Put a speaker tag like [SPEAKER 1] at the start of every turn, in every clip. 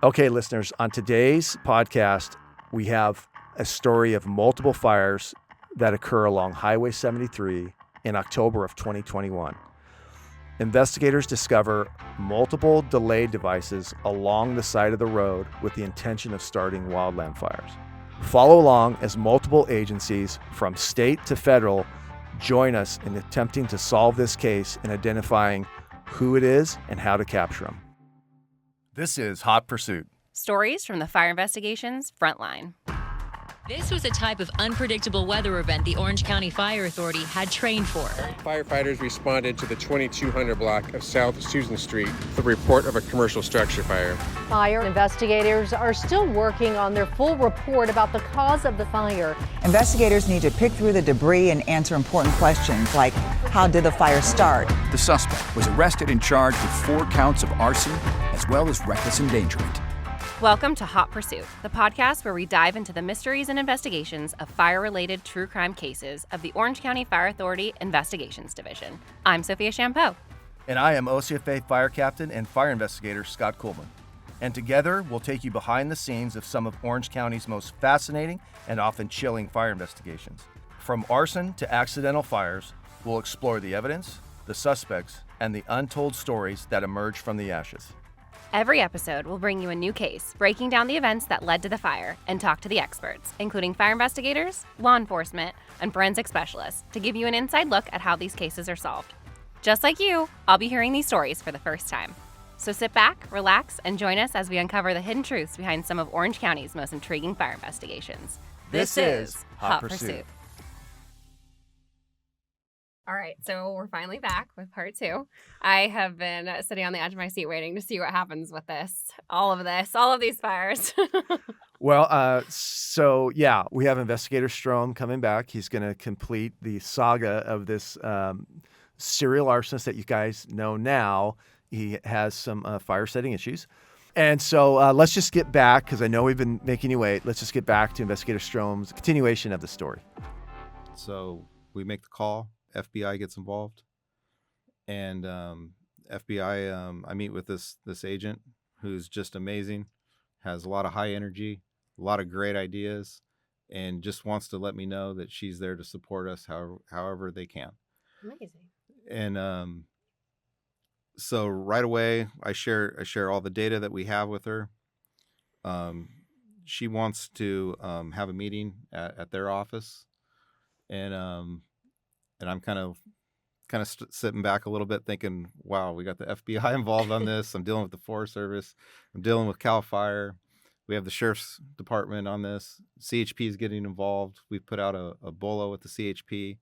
[SPEAKER 1] Okay, listeners, on today's podcast, we have a story of multiple fires that occur along Highway 73 in October of 2021. Investigators discover multiple delay devices along the side of the road with the intention of starting wildland fires. Follow along as multiple agencies from state to federal join us in attempting to solve this case and identifying who it is and how to capture them. This is Hot Pursuit.
[SPEAKER 2] Stories from the Fire Investigation's Frontline.
[SPEAKER 3] This was a type of unpredictable weather event the Orange County Fire Authority had trained for.
[SPEAKER 4] Firefighters responded to the 2200 block of South Susan Street with a report of a commercial structure fire.
[SPEAKER 5] Fire investigators are still working on their full report about the cause of the fire.
[SPEAKER 6] Investigators need to pick through the debris and answer important questions like, how did the fire start?
[SPEAKER 7] The suspect was arrested and charged with 4 counts of arson as well as reckless endangerment.
[SPEAKER 2] Welcome to Hot Pursuit, the podcast where we dive into the mysteries and investigations of fire-related true crime cases of the Orange County Fire Authority Investigations Division. I'm Sophia Champieux.
[SPEAKER 1] And I am OCFA Fire Captain and Fire Investigator Scott Kuhlman. And together, we'll take you behind the scenes of some of Orange County's most fascinating and often chilling fire investigations. From arson to accidental fires, we'll explore the evidence, the suspects, and the untold stories that emerge from the ashes.
[SPEAKER 2] Every episode will bring you a new case, breaking down the events that led to the fire, and talk to the experts, including fire investigators, law enforcement, and forensic specialists, to give you an inside look at how these cases are solved. Just like you, I'll be hearing these stories for the first time. So sit back, relax, and join us as we uncover the hidden truths behind some of Orange County's most intriguing fire investigations.
[SPEAKER 1] This is Hot Pursuit.
[SPEAKER 2] All right, so we're finally back with part 2. I have been sitting on the edge of my seat waiting to see what happens with all of these fires.
[SPEAKER 1] Well, so we have Investigator Strohm coming back. He's going to complete the saga of this serial arsonist that you guys know now. He has some fire setting issues. And so let's just get back, because I know we've been making you wait. Let's just get back to Investigator Strohm's continuation of the story.
[SPEAKER 8] So we make the call. FBI gets involved, and FBI. I meet with this housing who's just amazing, has a lot of high energy, a lot of great ideas, and just wants to let me know that she's there to support us however they can.
[SPEAKER 2] Amazing.
[SPEAKER 8] And so right away, I share all the data that we have with her. She wants to have a meeting at their office, and I'm kind of sitting back a little bit thinking, wow, we got the FBI involved on this. I'm dealing with the Forest Service. I'm dealing with CAL FIRE. We have the Sheriff's Department on this. CHP is getting involved. We've put out a BOLO with the CHP.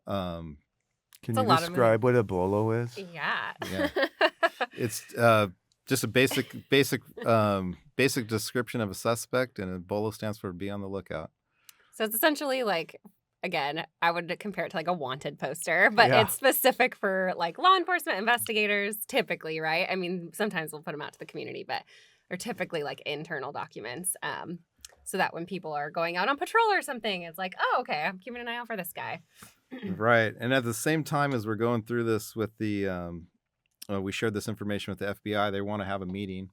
[SPEAKER 8] Can
[SPEAKER 1] you describe what a BOLO is?
[SPEAKER 2] Yeah.
[SPEAKER 8] It's just a basic description of a suspect, and a BOLO stands for be on the lookout.
[SPEAKER 2] So it's essentially like, again, I would compare it to like a wanted poster, but it's specific for like law enforcement investigators typically, right? I mean, sometimes we'll put them out to the community, but they're typically like internal documents. So that when people are going out on patrol or something, it's like, oh, okay, I'm keeping an eye out for this guy.
[SPEAKER 8] Right. And at the same time as we're going through this with the, we shared this information with the FBI, they want to have a meeting.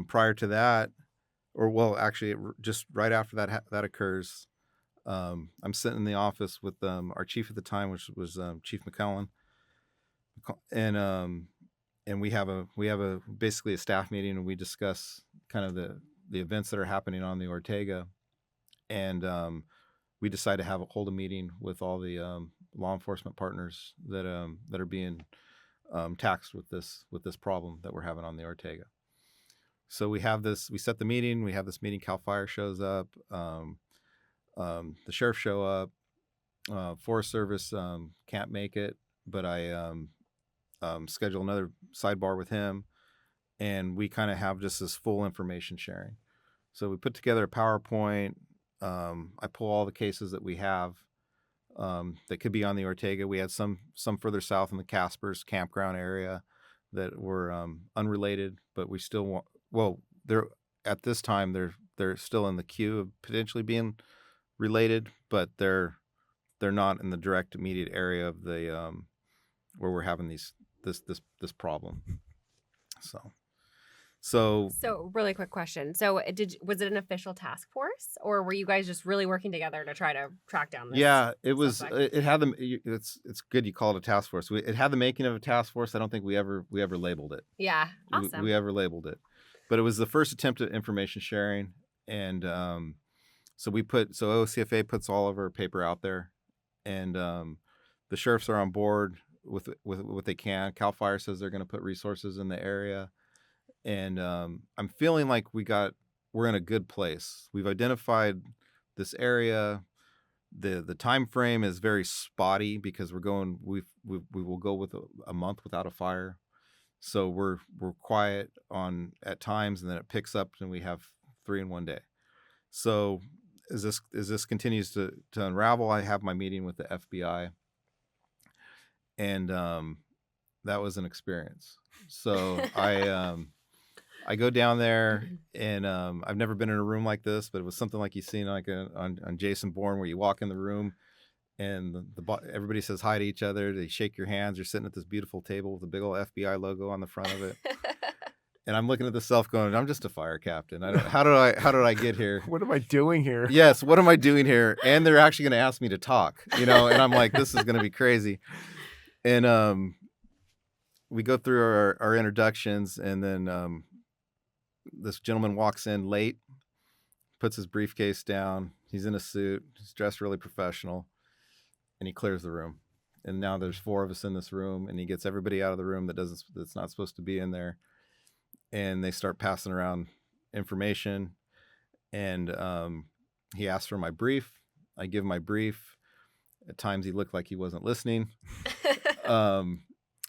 [SPEAKER 8] Prior to that, actually just right after that occurs, I'm sitting in the office with our chief at the time, which was Chief McClellan, and we have basically a staff meeting, and we discuss kind of the events that are happening on the Ortega, and we decide to hold a meeting with all the law enforcement partners that are being taxed with this problem that we're having on the Ortega. So we set the meeting. We have this meeting. CAL FIRE shows up. The sheriff show up. Forest Service can't make it, but I schedule another sidebar with him, and we kind of have just this full information sharing. So we put together a PowerPoint. I pull all the cases that we have that could be on the Ortega. We had some further south in the Caspers campground area that were unrelated, but we still they're at this time they're still in the queue of potentially being related, but they're not in the direct immediate area of the where we're having this problem. So So
[SPEAKER 9] really quick question. So was it an official task force, or were you guys just really working together to try to track down this?
[SPEAKER 8] yeah, it was.
[SPEAKER 9] suspect?
[SPEAKER 8] It had it's good you call it a task force. It had the making of a task force. I don't think we ever labeled it.
[SPEAKER 9] Yeah, awesome.
[SPEAKER 8] We ever labeled it, but it was the first attempt at information sharing, and so OCFA puts all of our paper out there, and the sheriffs are on board with what they can. Cal Fire says they're going to put resources in the area. And I'm feeling like we're in a good place. We've identified this area. The time frame is very spotty because we will go with a month without a fire. So we're quiet at times, and then it picks up, and we have 3 in one day. So as this continues to unravel, I have my meeting with the FBI, and that was an experience. So I go down there, and I've never been in a room like this, but it was something like you seen on Jason Bourne, where you walk in the room, and everybody says hi to each other. They shake your hands. You're sitting at this beautiful table with a big old FBI logo on the front of it. And I'm looking at the self going, I'm just a fire captain. How did I get here?
[SPEAKER 1] What am I doing here?
[SPEAKER 8] Yes, what am I doing here? And they're actually going to ask me to talk, and I'm like, this is going to be crazy. And we go through our introductions, and then this gentleman walks in late, puts his briefcase down. He's in a suit. He's dressed really professional, and he clears the room. And now there's 4 of us in this room, and he gets everybody out of the room that's not supposed to be in there. And they start passing around information. And he asks for my brief. I give my brief. At times he looked like he wasn't listening.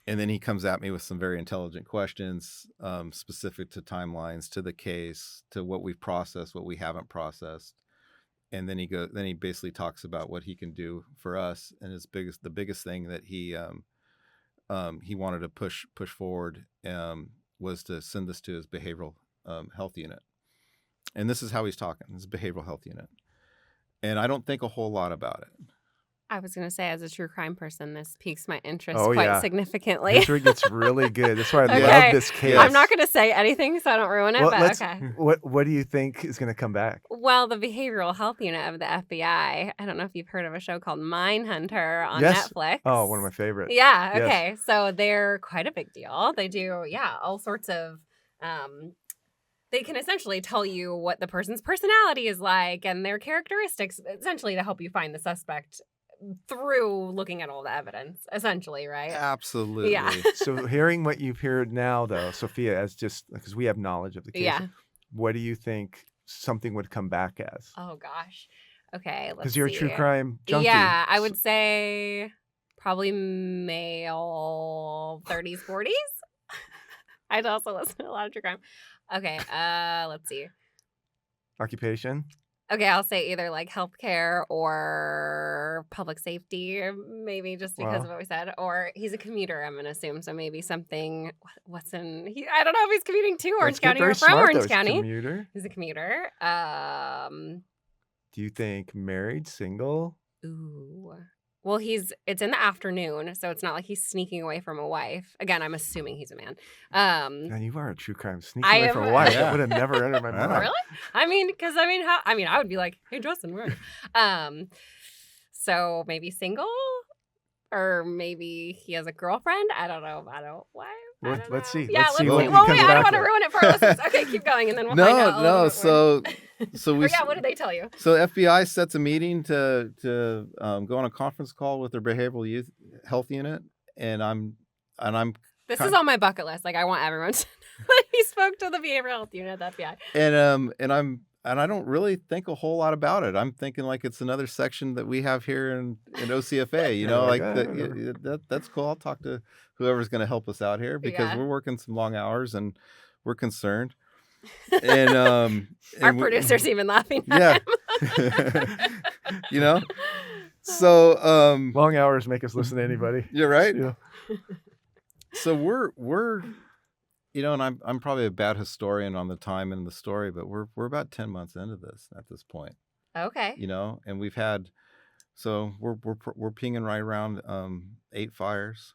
[SPEAKER 8] And then he comes at me with some very intelligent questions, specific to timelines, to the case, to what we've processed, what we haven't processed. And then he basically talks about what he can do for us. And the biggest thing that he wanted to push forward was to send this to his behavioral health unit. And this is how he's talking, his behavioral health unit. And I don't think a whole lot about it.
[SPEAKER 9] I was going to say, as a true crime person, this piques my interest
[SPEAKER 1] Oh,
[SPEAKER 9] quite
[SPEAKER 1] yeah.
[SPEAKER 9] significally.
[SPEAKER 1] History gets really good. That's why I
[SPEAKER 9] Okay.
[SPEAKER 1] love this case.
[SPEAKER 9] I'm not going to say anything so I don't ruin it, but okay.
[SPEAKER 1] What do you think is going to come back?
[SPEAKER 9] Well, the behavioral health unit of the FBI, I don't know if you've heard of a show called Mindhunter on
[SPEAKER 1] Yes.
[SPEAKER 9] Netflix.
[SPEAKER 1] Oh, one of my favorites.
[SPEAKER 9] Yeah,
[SPEAKER 1] Yes.
[SPEAKER 9] okay. So they're quite a big deal. They do, all sorts of, they can essentially tell you what the person's personality is like and their characteristics, essentially to help you find the suspect through looking at all the evidence, essentially, right?
[SPEAKER 8] Absolutely.
[SPEAKER 9] Yeah.
[SPEAKER 1] So hearing what you've heard now, though, Sophia, as just because we have knowledge of the case,
[SPEAKER 9] Yeah.
[SPEAKER 1] what do you think something would come back as?
[SPEAKER 9] Oh, gosh. Okay, let's
[SPEAKER 1] Because you're a true
[SPEAKER 9] see.
[SPEAKER 1] crime junkie.
[SPEAKER 9] Yeah, I would say probably male 30s, 40s. I'd also listen to a lot of true crime. Okay, let's see.
[SPEAKER 1] Occupation?
[SPEAKER 9] Okay, I'll say either like healthcare or public safety, or maybe just because
[SPEAKER 1] Wow.
[SPEAKER 9] of what we said. Or he's a commuter, I'm going to assume. So maybe something, I don't know if he's commuting to Orange
[SPEAKER 1] That's good.
[SPEAKER 9] County
[SPEAKER 1] Very
[SPEAKER 9] or from
[SPEAKER 1] smart,
[SPEAKER 9] Orange
[SPEAKER 1] though. He's a
[SPEAKER 9] County.
[SPEAKER 1] commuter.
[SPEAKER 9] He's a commuter.
[SPEAKER 1] Do you think married, single?
[SPEAKER 9] Ooh. Well, it's in the afternoon, so it's not like he's sneaking away from a wife. Again, I'm assuming he's a man.
[SPEAKER 1] Man, you are a true crime sneaking
[SPEAKER 9] I
[SPEAKER 1] away
[SPEAKER 9] am-
[SPEAKER 1] from a wife.
[SPEAKER 8] Yeah.
[SPEAKER 1] That would have never entered my mind.
[SPEAKER 9] Really? I mean, I would be like, hey, Justin, where are you? So maybe single, or maybe he has a girlfriend. I don't know.
[SPEAKER 1] Let's see.
[SPEAKER 9] Yeah,
[SPEAKER 1] Let's see
[SPEAKER 9] let's
[SPEAKER 1] what
[SPEAKER 9] see.
[SPEAKER 1] he
[SPEAKER 9] Well,
[SPEAKER 1] comes
[SPEAKER 9] wait, I don't
[SPEAKER 1] back
[SPEAKER 9] want to
[SPEAKER 1] with.
[SPEAKER 9] ruin it for our listeners. Okay, keep going, and then we'll find out. a little
[SPEAKER 8] No.
[SPEAKER 9] bit more.
[SPEAKER 8] So we.
[SPEAKER 9] Or yeah, what did they tell you?
[SPEAKER 8] So FBI sets a meeting to go on a conference call with their behavioral health unit, and I'm.
[SPEAKER 9] This
[SPEAKER 8] kind-
[SPEAKER 9] is on my bucket list. Like, I want everyone to know that he spoke to the behavioral health unit at the FBI.
[SPEAKER 8] And I don't really think a whole lot about it. I'm thinking like it's another section that we have here in OCFA. You know, like that's cool. I'll talk to whoever's going to help us out here because we're working some long hours and we're concerned. And
[SPEAKER 9] Our producer's even laughing at
[SPEAKER 8] yeah,
[SPEAKER 9] him.
[SPEAKER 8] you know. So
[SPEAKER 1] Long hours make us listen to anybody.
[SPEAKER 8] you're right.
[SPEAKER 1] Yeah.
[SPEAKER 8] So we're you know, and I'm probably a bad historian on the time and the story, but we're about 10 months into this at this point.
[SPEAKER 9] Okay.
[SPEAKER 8] You know, and we've had, so we're pinging right around 8 fires,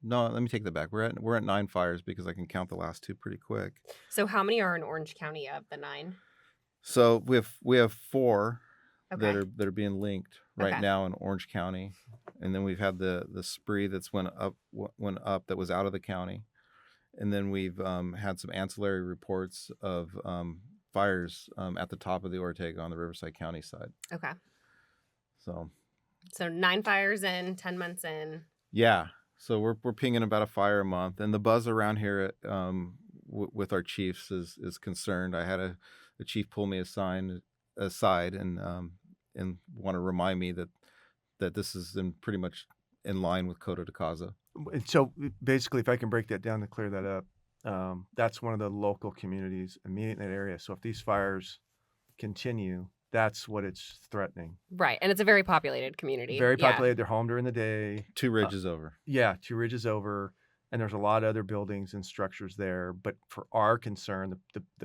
[SPEAKER 8] No, let me take that back. We're at 9 fires because I can count the last 2 pretty quick.
[SPEAKER 9] So how many are in Orange County of the 9?
[SPEAKER 8] So we have 4
[SPEAKER 9] Okay.
[SPEAKER 8] that are being linked right
[SPEAKER 9] Okay.
[SPEAKER 8] now in Orange County, and then we've had the spree that's went up that was out of the county, and then we've had some ancillary reports of fires at the top of the Ortega on the Riverside County side.
[SPEAKER 9] Okay.
[SPEAKER 8] So
[SPEAKER 9] 9 fires in, 10 months in.
[SPEAKER 8] yeah, so we're pinging about a fire a month, and the buzz around here with our chiefs is concerned. I had a chief pull me aside and want to remind me that this is pretty much in line with Coda de Casa.
[SPEAKER 1] So basically, if I can break that down to clear that up, that's one of the local communities immediately in that area. So if these fires continue, that's what it's threatening.
[SPEAKER 9] Right. And it's a very populated community.
[SPEAKER 1] Very
[SPEAKER 9] Yeah.
[SPEAKER 1] populated. They're home during the day.
[SPEAKER 8] 2 ridges over.
[SPEAKER 1] Yeah, 2 ridges over. And there's a lot of other buildings and structures there. But for our concern,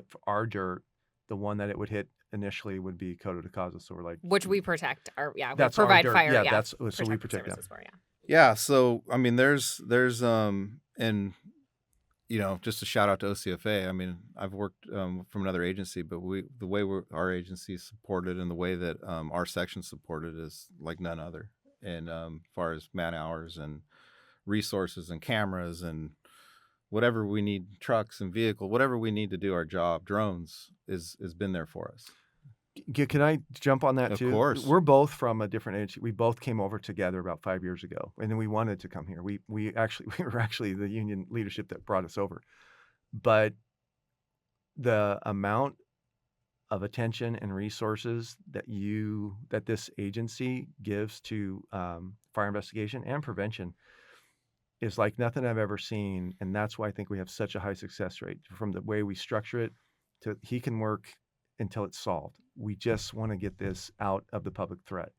[SPEAKER 1] for our dirt, the one that it would hit initially would be Coda de Casa. So we're like,
[SPEAKER 9] Which we protect. We
[SPEAKER 1] that's our
[SPEAKER 9] provide
[SPEAKER 1] dirt.
[SPEAKER 9] fire.
[SPEAKER 1] Yeah, so we
[SPEAKER 9] protective
[SPEAKER 1] protect that.
[SPEAKER 9] services for, yeah.
[SPEAKER 8] Yeah, so I mean, there's and just a shout out to OCFA. I mean, I've worked from another agency, but the way our agency is supported and the way that our section supported is like none other. And as far as man hours and resources and cameras and whatever we need, trucks and vehicle, whatever we need to do our job, drones has been there for us.
[SPEAKER 1] Can I jump on that
[SPEAKER 8] Of
[SPEAKER 1] too?
[SPEAKER 8] course.
[SPEAKER 1] We're both from a different agency. We both came over together about 5 years ago, and then we wanted to come here. We were actually the union leadership that brought us over, but the amount of attention and resources that this agency gives to fire investigation and prevention is like nothing I've ever seen, and that's why I think we have such a high success rate. From the way we structure it to he can work until it's solved. We just want to get this out of the public threat.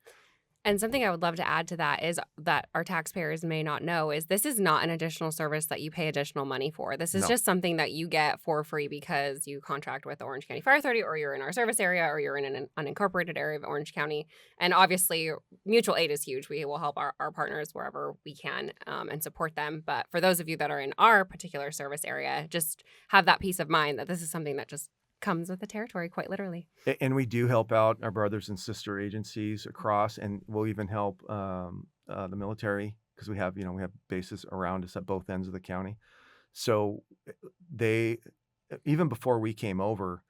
[SPEAKER 9] And something I would love to add to that is that our taxpayers may not know is this is not an additional service that you pay additional money for. This is just something that you get for free because you contract with the Orange County Fire Authority, or you're in our service area, or you're in an unincorporated area of Orange County. And obviously, mutual aid is huge. We will help our partners wherever we can and support them. But for those of you that are in our particular service area, just have that peace of mind that this is something that just comes with the territory, quite literally.
[SPEAKER 1] And we do help out our brothers and sister agencies across, and we'll even help the military because we have bases around us at both ends of the county. So they, even before we came over,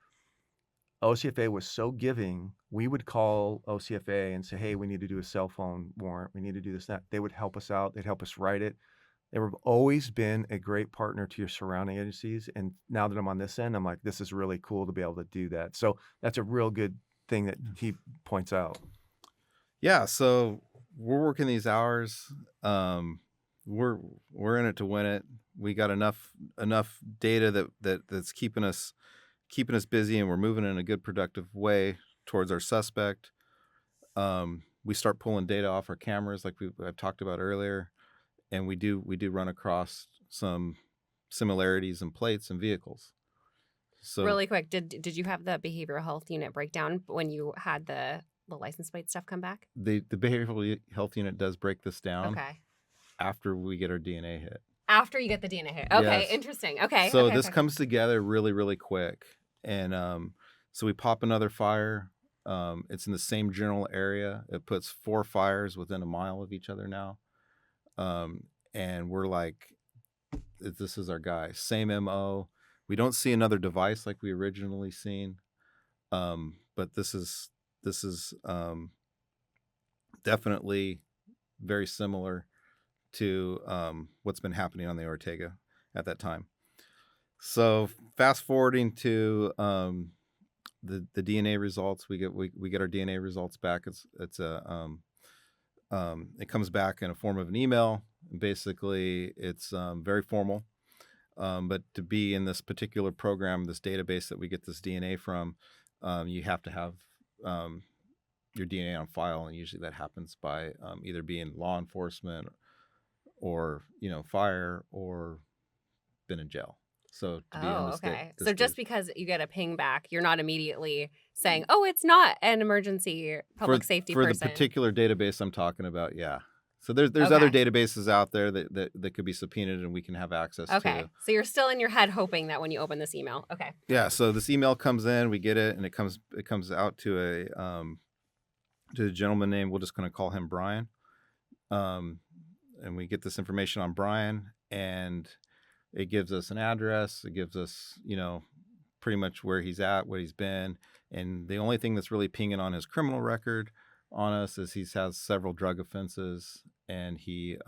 [SPEAKER 1] OCFA was so giving. We would call OCFA and say, "Hey, we need to do a cell phone warrant. We need to do this, that." They would help us out. They'd help us write it. They've always been a great partner to your surrounding agencies. And now that I'm on this end, I'm like, this is really cool to be able to do that. So that's a real good thing that he points out.
[SPEAKER 8] Yeah, so we're working these hours. We're in it to win it. We got enough data that's keeping us busy, and we're moving in a good, productive way towards our suspect. We start pulling data off our cameras, like I've talked about earlier. And we do run across some similarities in plates and vehicles. So
[SPEAKER 9] really quick, did you have the behavioral health unit breakdown when you had the license plate stuff come back?
[SPEAKER 8] The behavioral health unit does break this down.
[SPEAKER 9] Okay.
[SPEAKER 8] After we get our DNA hit.
[SPEAKER 9] After you get the DNA hit. Okay,
[SPEAKER 8] Yes.
[SPEAKER 9] Interesting. Okay.
[SPEAKER 8] So
[SPEAKER 9] okay,
[SPEAKER 8] this
[SPEAKER 9] okay.
[SPEAKER 8] comes together really, really quick. And so we pop another fire. It's in the same general area. It puts 4 fires within a mile of each other now. And we're like, this is our guy. Same MO. We don't see another device like we originally seen. But this is definitely very similar to what's been happening on the Ortega at that time. So fast forwarding to the DNA results, we get our DNA results back. It comes back in a form of an email. Basically, it's very formal. But to be in this particular program, this database that we get this DNA from, you have to have your DNA on file, and usually that happens by either being law enforcement or fire or been in jail. So to be in this
[SPEAKER 9] okay.
[SPEAKER 8] this
[SPEAKER 9] So just because you get a ping back, you're not immediately saying, "Oh, it's not an emergency public safety
[SPEAKER 8] for
[SPEAKER 9] person."
[SPEAKER 8] the particular database I'm talking about. Yeah. So there's other databases out there that could be subpoenaed and we can have access to.
[SPEAKER 9] So you're still in your head hoping that when you open this email. Okay.
[SPEAKER 8] Yeah. So this email comes in, we get it, and it comes out to a gentleman named, we're just going to call him Brian. And we get this information on Brian, and it gives us an address. It gives us, pretty much where he's at, what he's been. And the only thing that's really pinging on his criminal record on us is he has several drug offenses, and he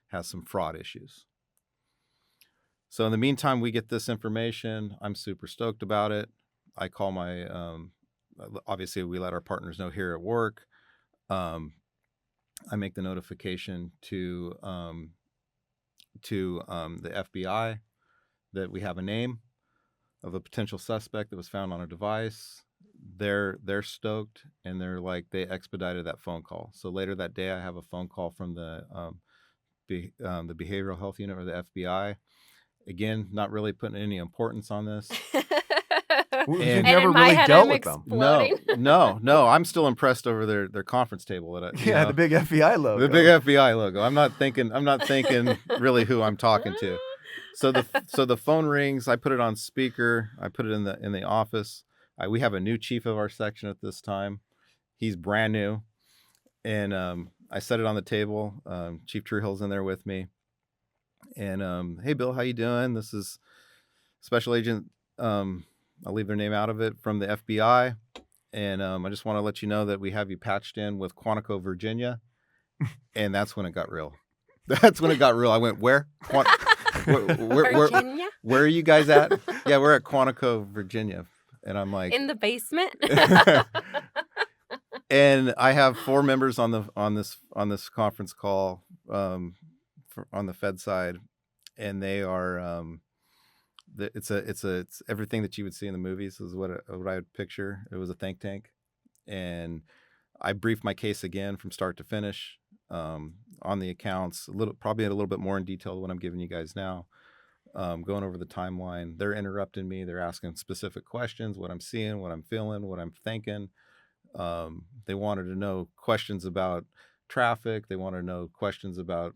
[SPEAKER 8] has some fraud issues. So in the meantime, we get this information. I'm super stoked about it. I call my, obviously we let our partners know here at work. I make the notification to the FBI that we have a name of a potential suspect that was found on a device. They're stoked, and they expedited that phone call. So later that day, I have a phone call from the behavioral health unit, or the FBI. Again, not really putting any importance on this.
[SPEAKER 1] You've never really dealt with them.
[SPEAKER 8] No. I'm still impressed over their conference table.
[SPEAKER 1] The big FBI logo.
[SPEAKER 8] The big FBI logo. I'm not thinking really who I'm talking to. So the phone rings. I put it on speaker. I put it in the office. We have a new chief of our section at this time. He's brand new, and I set it on the table. Chief Truehill's in there with me, and hey, Bill, how you doing? This is Special Agent. I'll leave their name out of it, from the FBI, and I just want to let you know that we have you patched in with Quantico, Virginia, and that's when it got real. I went, where?
[SPEAKER 9] Virginia?
[SPEAKER 8] Where are you guys at? Yeah, we're at Quantico, Virginia. And I'm like,
[SPEAKER 9] in the basement.
[SPEAKER 8] And I have 4 members on this conference call on the Fed side, and they are it's everything that you would see in the movies is what I would picture. It was a think tank, and I briefed my case again from start to finish on the accounts, probably a little bit more in detail than what I'm giving you guys now. Going over the timeline. They're interrupting me. They're asking specific questions, what I'm seeing, what I'm feeling, what I'm thinking. They wanted to know questions about traffic. They wanted to know questions about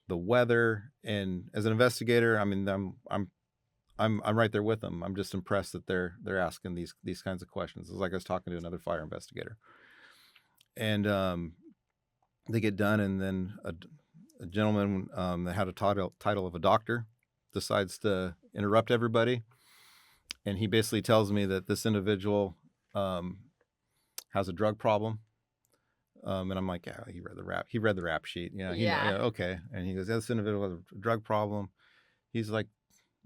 [SPEAKER 8] the weather. And as an investigator, I mean, I'm right there with them. I'm just impressed that they're asking these kinds of questions. It's like I was talking to another fire investigator. And they get done, and then a gentleman that had a title of a doctor decides to interrupt everybody, and he basically tells me that this individual has a drug problem, and I'm like, yeah, he read the rap sheet, okay. And he goes, yeah, this individual has a drug problem. He's like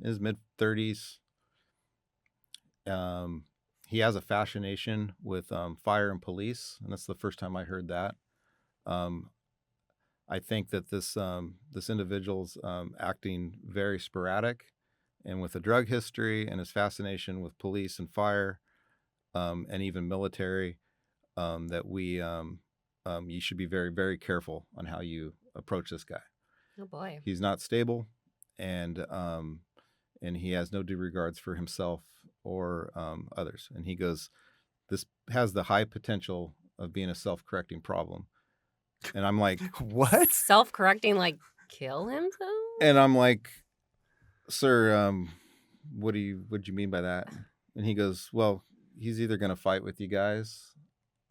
[SPEAKER 8] in his mid-30s. He has a fascination with fire and police, and that's the first time I heard that. I think that this individual's acting very sporadic, and with a drug history and his fascination with police and fire, and even military, that you should be very, very careful on how you approach this guy.
[SPEAKER 9] Oh boy,
[SPEAKER 8] he's not stable, and he has no due regards for himself or others. And he goes, this has the high potential of being a self-correcting problem. And I'm like, what?
[SPEAKER 9] Self-correcting, like kill himself?
[SPEAKER 8] And I'm like, sir, what do you mean by that? And he goes, well, he's either going to fight with you guys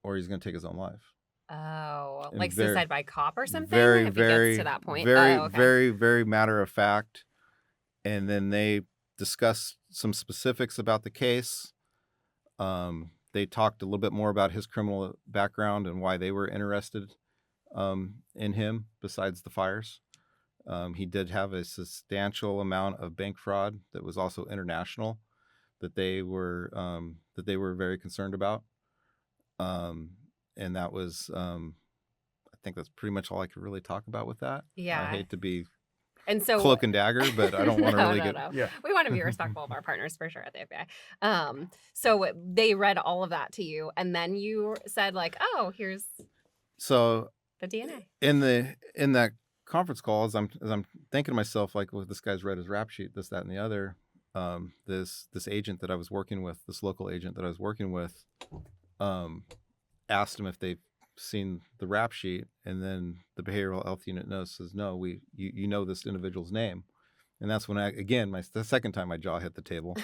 [SPEAKER 8] or he's going to take his own life.
[SPEAKER 9] Oh,
[SPEAKER 8] And
[SPEAKER 9] like suicide by cop or something?
[SPEAKER 8] Very,
[SPEAKER 9] if
[SPEAKER 8] very,
[SPEAKER 9] he gets to that point.
[SPEAKER 8] Very, very matter of fact. And then they discussed some specifics about the case. They talked a little bit more about his criminal background and why they were interested in him besides the fires. He did have a substantial amount of bank fraud that was also international that they were very concerned about. And that was, I think that's pretty much all I could really talk about with that.
[SPEAKER 9] Yeah.
[SPEAKER 8] I hate to be
[SPEAKER 9] and so
[SPEAKER 8] cloak and dagger, but I don't want to really get.
[SPEAKER 9] No.
[SPEAKER 1] Yeah.
[SPEAKER 9] We want to be respectful of our partners for sure at the FBI. So they read all of that to you, and then you said like, "Oh, here's
[SPEAKER 8] so
[SPEAKER 9] the DNA."
[SPEAKER 8] In that conference call, as I'm thinking to myself, like, well, this guy's read his rap sheet, this, that, and the other. This agent that I was working with, this local agent that I was working with, asked him if they've seen the rap sheet, and then the behavioral health unit says, no, you know this individual's name. And that's when the second time my jaw hit the table.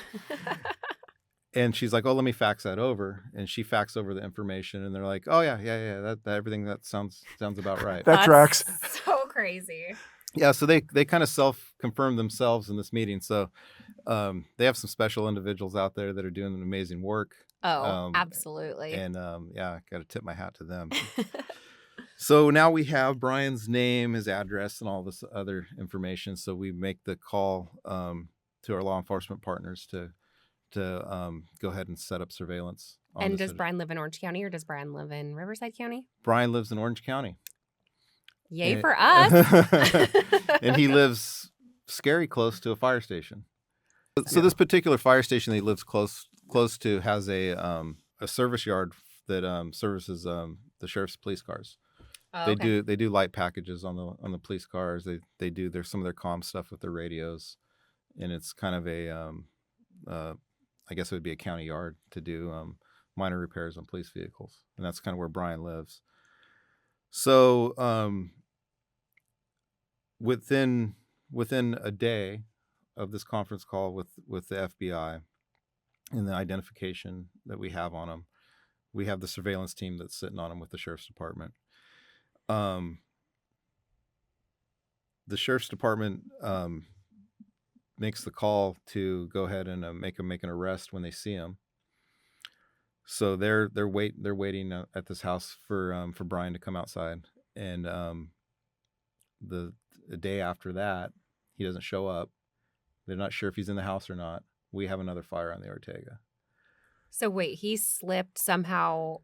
[SPEAKER 8] And she's like, oh, let me fax that over. And she faxed over the information, and they're like, oh yeah, that everything that sounds about right.
[SPEAKER 1] That tracks.
[SPEAKER 9] So crazy.
[SPEAKER 8] Yeah, so they kind of self-confirmed themselves in this meeting. So they have some special individuals out there that are doing amazing work.
[SPEAKER 9] Oh, absolutely.
[SPEAKER 8] And I got to tip my hat to them. So now we have Brian's name, his address, and all this other information. So we make the call to our law enforcement partners to go ahead and set up surveillance.
[SPEAKER 9] And does Brian live in Orange County, or does Brian live in Riverside County?
[SPEAKER 8] Brian lives in Orange County.
[SPEAKER 9] Yay for us.
[SPEAKER 8] And he lives scary close to a fire station. So this particular fire station that he lives close to has a service yard that services the sheriff's police cars.
[SPEAKER 9] Oh, okay.
[SPEAKER 8] They do light packages on the police cars. They do some of their comm stuff with their radios, and it's kind of a I guess it would be a county yard to do minor repairs on police vehicles, and that's kind of where Brian lives. So within a day of this conference call with the FBI and the identification that we have on him, we have the surveillance team that's sitting on him with the sheriff's department. The sheriff's department makes the call to go ahead and make an arrest when they see him. So they're waiting at this house for Brian to come outside, and the day after that, he doesn't show up. They're not sure if he's in the house or not. We have another fire on the Ortega.
[SPEAKER 9] So wait, he slipped somehow.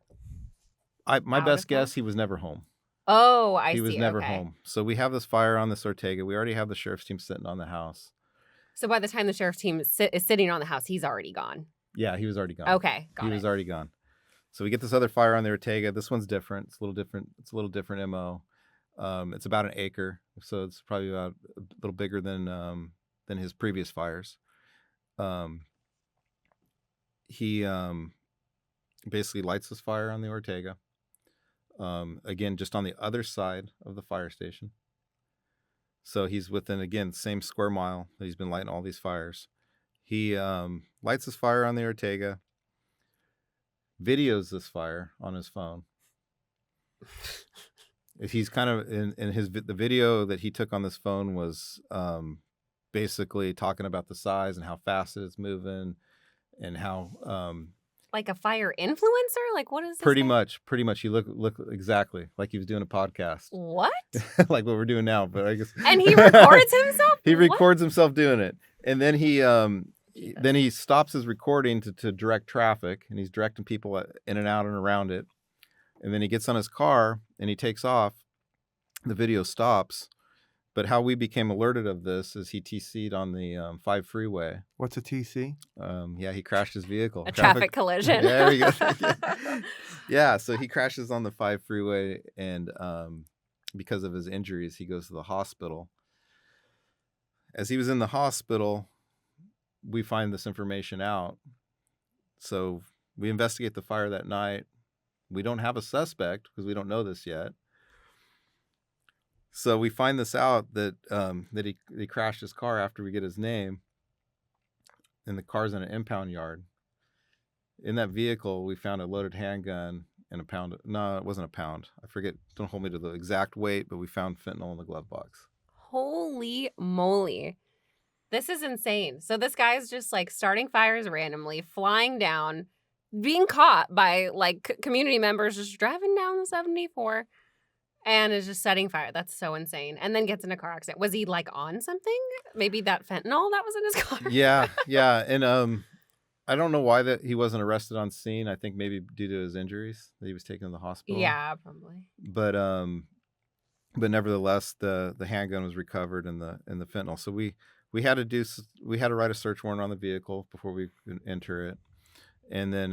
[SPEAKER 8] My best guess, he was never home.
[SPEAKER 9] Oh, I see.
[SPEAKER 8] He was never home. So we have this fire on this Ortega. We already have the sheriff's team sitting on the house.
[SPEAKER 9] So by the time the sheriff's team is sitting on the house, he's already gone.
[SPEAKER 8] Yeah, he was already gone.
[SPEAKER 9] Okay, got it.
[SPEAKER 8] He was already gone. So we get this other fire on the Ortega. This one's different. It's a little different MO. It's about an acre, so it's probably about a little bigger than his previous fires. He basically lights this fire on the Ortega. Again, just on the other side of the fire station. So he's within, again, the same square mile that he's been lighting all these fires. He lights his fire on the Ortega, videos this fire on his phone. He's kind of the video that he took on this phone was basically talking about the size and how fast it's moving, and how
[SPEAKER 9] like a fire influencer? Like, what is this?
[SPEAKER 8] Pretty much. You look exactly like he was doing a podcast.
[SPEAKER 9] What?
[SPEAKER 8] Like what we're doing now, but I guess.
[SPEAKER 9] And he records himself?
[SPEAKER 8] He records himself doing it, and then he stops his recording to direct traffic, and he's directing people in and out and around it. And then he gets on his car and he takes off. The video stops. But how we became alerted of this is he TC'd on the 5 freeway.
[SPEAKER 1] What's a TC?
[SPEAKER 8] Yeah, he crashed his vehicle.
[SPEAKER 9] A traffic collision.
[SPEAKER 8] There we go. Yeah, so he crashes on the 5 freeway, and because of his injuries, he goes to the hospital. As he was in the hospital, we find this information out. So we investigate the fire that night. We don't have a suspect because we don't know this yet. So we find this out that he crashed his car after we get his name, and the car's in an impound yard. In that vehicle, we found a loaded handgun and a pound. No, it wasn't a pound. I forget. Don't hold me to the exact weight, but we found fentanyl in the glove box.
[SPEAKER 9] Holy moly. This is insane. So this guy's just like starting fires randomly, flying down, being caught by like community members just driving down the 74. And is just setting fire. That's so insane. And then gets in a car accident. Was he like on something? Maybe that fentanyl that was in his car?
[SPEAKER 8] Yeah. And I don't know why that he wasn't arrested on scene. I think maybe due to his injuries that he was taken to the hospital.
[SPEAKER 9] Yeah, probably.
[SPEAKER 8] But nevertheless, the handgun was recovered in the fentanyl. So we had to write a search warrant on the vehicle before we could enter it. And then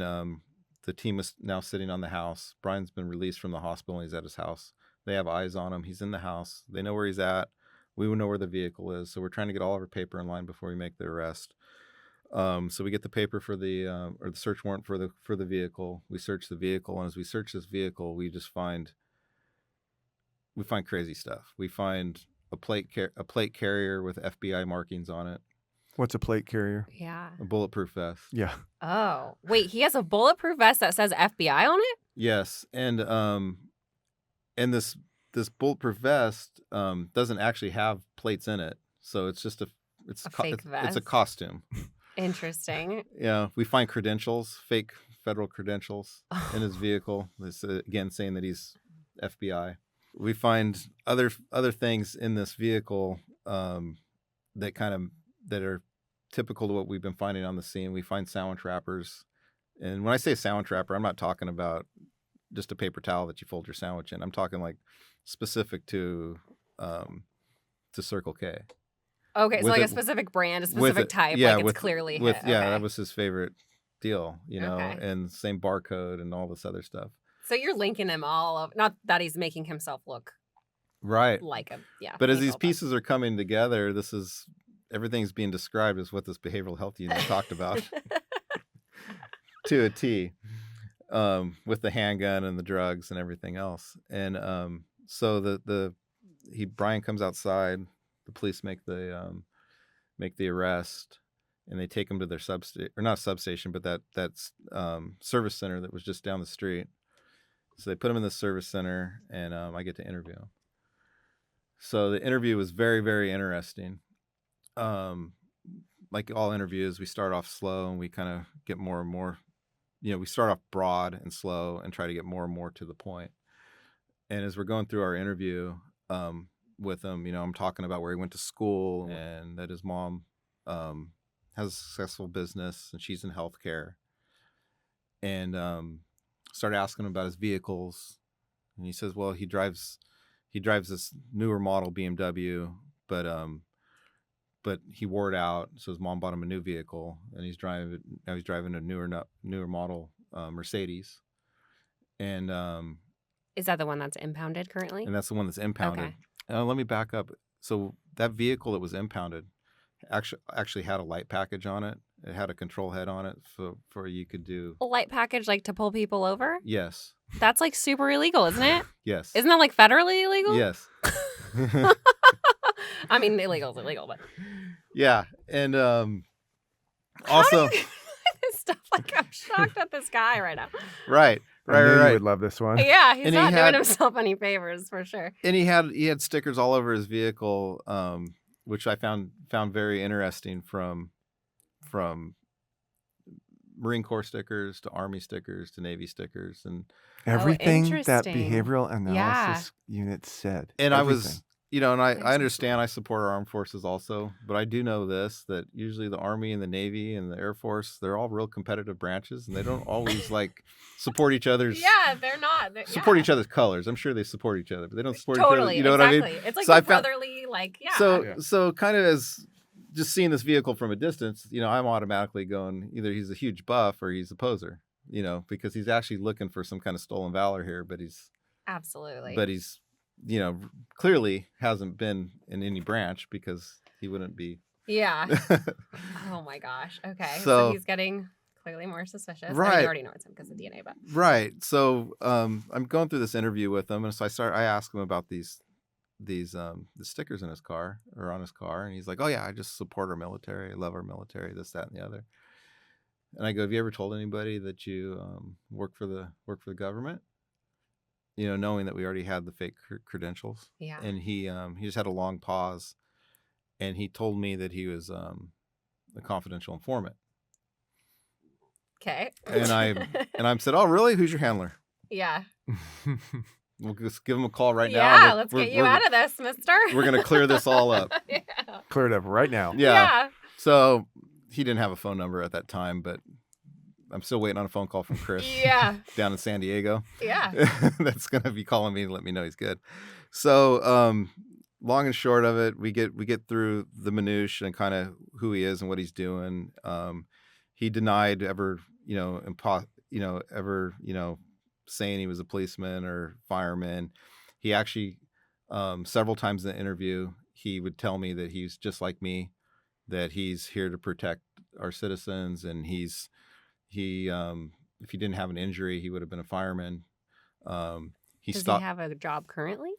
[SPEAKER 8] the team is now sitting on the house. Brian's been released from the hospital and he's at his house. They have eyes on him. He's in the house. They know where he's at. We know where the vehicle is. So we're trying to get all of our paper in line before we make the arrest. So we get the paper for the or the search warrant for the vehicle. We search the vehicle, and as we search this vehicle, we find crazy stuff. We find a plate carrier with FBI markings on it.
[SPEAKER 1] What's a plate carrier?
[SPEAKER 9] Yeah.
[SPEAKER 8] A bulletproof vest.
[SPEAKER 1] Yeah.
[SPEAKER 9] Oh, wait, he has a bulletproof vest that says FBI on it?
[SPEAKER 8] Yes, and this bulletproof vest doesn't actually have plates in it, so it's just a
[SPEAKER 9] fake vest.
[SPEAKER 8] It's a costume.
[SPEAKER 9] Interesting.
[SPEAKER 8] Yeah, we find credentials, fake federal credentials in his vehicle. This again saying that he's FBI. We find other things in this vehicle that are typical to what we've been finding on the scene. We find sound trappers, and when I say sound trapper, I'm not talking about just a paper towel that you fold your sandwich in. I'm talking like specific to Circle K.
[SPEAKER 9] Okay, so like a specific brand, a specific type, like it's clearly hit.
[SPEAKER 8] Yeah, that was his favorite deal,
[SPEAKER 9] Okay.
[SPEAKER 8] and same barcode and all this other stuff.
[SPEAKER 9] So you're linking him all of, not that he's making himself look
[SPEAKER 8] right
[SPEAKER 9] like a,
[SPEAKER 8] But as these pieces are coming together, everything's being described as what this behavioral health unit talked about to a T, with the handgun and the drugs and everything else. And so Brian comes outside. The police make the arrest, and they take him to their substation, but that service center that was just down the street. So they put him in the service center, and I get to interview him. So the interview was very, very interesting. Like all interviews, we start off slow, and we kind of get more and more. We start off broad and slow, and try to get more and more to the point. And as we're going through our interview, with him, I'm talking about where he went to school and that his mom has a successful business and she's in healthcare, and started asking him about his vehicles, and he says, well, he drives this newer model BMW, but he wore it out, so his mom bought him a new vehicle, and he's driving a newer model Mercedes, and
[SPEAKER 9] is that the one that's impounded currently?
[SPEAKER 8] And that's the one that's impounded.
[SPEAKER 9] Okay.
[SPEAKER 8] Let me back up. So that vehicle that was impounded actually had a light package on it. It had a control head on it for you could do
[SPEAKER 9] A light package, like to pull people over?
[SPEAKER 8] Yes.
[SPEAKER 9] That's like super illegal, isn't it?
[SPEAKER 8] Yes.
[SPEAKER 9] Isn't that like federally illegal?
[SPEAKER 8] Yes.
[SPEAKER 9] I mean, illegal is illegal, but
[SPEAKER 8] yeah, and
[SPEAKER 9] How
[SPEAKER 8] also
[SPEAKER 9] do you this stuff? Like, I'm shocked at this guy right now.
[SPEAKER 8] right.
[SPEAKER 1] I knew you would love this one.
[SPEAKER 9] Yeah, he's
[SPEAKER 8] And
[SPEAKER 9] not doing himself any favors for sure.
[SPEAKER 8] And he had stickers all over his vehicle, which I found very interesting, from Marine Corps stickers to Army stickers to Navy stickers, and
[SPEAKER 1] Everything that
[SPEAKER 9] interesting.
[SPEAKER 1] behavioral analysis unit said.
[SPEAKER 8] And
[SPEAKER 1] Everything.
[SPEAKER 8] I understand, I support our armed forces also, but I do know this, that usually the Army and the Navy and the Air Force, they're all real competitive branches, and they don't always like support each other's
[SPEAKER 9] Yeah, they're not.
[SPEAKER 8] support each other's colors. I'm sure they support each other, but they don't support
[SPEAKER 9] Totally,
[SPEAKER 8] each other. You know
[SPEAKER 9] exactly.
[SPEAKER 8] what I mean?
[SPEAKER 9] It's like
[SPEAKER 8] So I
[SPEAKER 9] a
[SPEAKER 8] found-
[SPEAKER 9] brotherly, like, yeah.
[SPEAKER 8] So kind of as just seeing this vehicle from a distance, I'm automatically going, either he's a huge buff or he's a poser, because he's actually looking for some kind of stolen valor here, but he's
[SPEAKER 9] Absolutely.
[SPEAKER 8] clearly hasn't been in any branch, because he wouldn't be.
[SPEAKER 9] Yeah. Oh my gosh. Okay. So
[SPEAKER 8] So-
[SPEAKER 9] he's getting clearly more suspicious. I mean,
[SPEAKER 8] Right.
[SPEAKER 9] you already know it's him because of DNA, but
[SPEAKER 8] Right. So I'm going through this interview with him, and so I ask him about the stickers in his car, or on his car, and he's like, oh yeah, I just support our military, I love our military, this, that, and the other. And I go, have you ever told anybody that you work for the government? Knowing that we already had the fake credentials.
[SPEAKER 9] yeah.
[SPEAKER 8] And he just had a long pause, and he told me that he was a confidential informant.
[SPEAKER 9] Okay.
[SPEAKER 8] And I said, oh really? Who's your handler?
[SPEAKER 9] Yeah.
[SPEAKER 8] We'll just give him a call right now.
[SPEAKER 9] Yeah. Let's get you out of this, mister.
[SPEAKER 8] We're gonna clear this all up.
[SPEAKER 9] Yeah.
[SPEAKER 1] Clear it up right now.
[SPEAKER 8] Yeah. So he didn't have a phone number at that time, but I'm still waiting on a phone call from Chris.
[SPEAKER 9] Yeah.
[SPEAKER 8] Down in San Diego.
[SPEAKER 9] Yeah.
[SPEAKER 8] That's gonna be calling me to let me know he's good. So long and short of it, we get through the minutiae and kind of who he is and what he's doing. He denied ever saying he was a policeman or fireman. He actually several times in the interview, he would tell me that he's just like me, that he's here to protect are citizens, and he if he didn't have an injury, he would have been a fireman.
[SPEAKER 9] Does he have a job currently?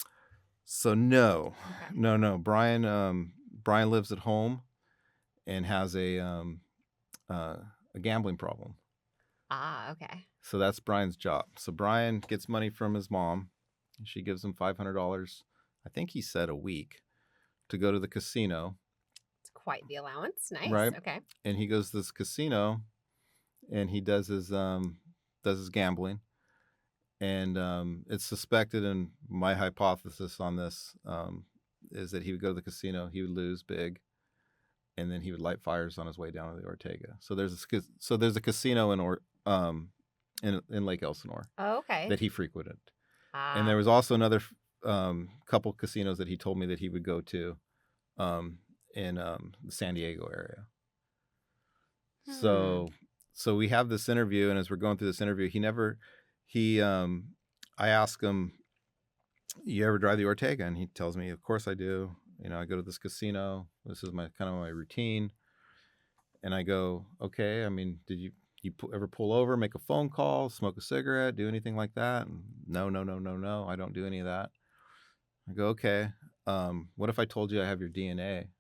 [SPEAKER 8] So no,
[SPEAKER 9] Okay.
[SPEAKER 8] no. Brian lives at home and has a gambling problem.
[SPEAKER 9] Ah, okay.
[SPEAKER 8] So that's Brian's job. So Brian gets money from his mom. She gives him $500, I think he said a week, to go to the casino.
[SPEAKER 9] It's quite the allowance. Nice.
[SPEAKER 8] Right.
[SPEAKER 9] Okay.
[SPEAKER 8] And he goes to this casino, and he does his gambling. And it's suspected, and my hypothesis on this is that he would go to the casino, he would lose big, and then he would light fires on his way down to the Ortega. So there's a casino in Lake Elsinore
[SPEAKER 9] Oh, okay.
[SPEAKER 8] that he frequented,
[SPEAKER 9] Ah.
[SPEAKER 8] and there was also another couple casinos that he told me that he would go to in the San Diego area. So we have this interview, and as we're going through this interview, I ask him, "You ever drive the Ortega?" And he tells me, "Of course I do. I go to this casino. This is my routine." And I go, "Okay. I mean, did you ever pull over, make a phone call, smoke a cigarette, do anything like that?" And no. I don't do any of that. I go, "Okay. What if I told you I have your DNA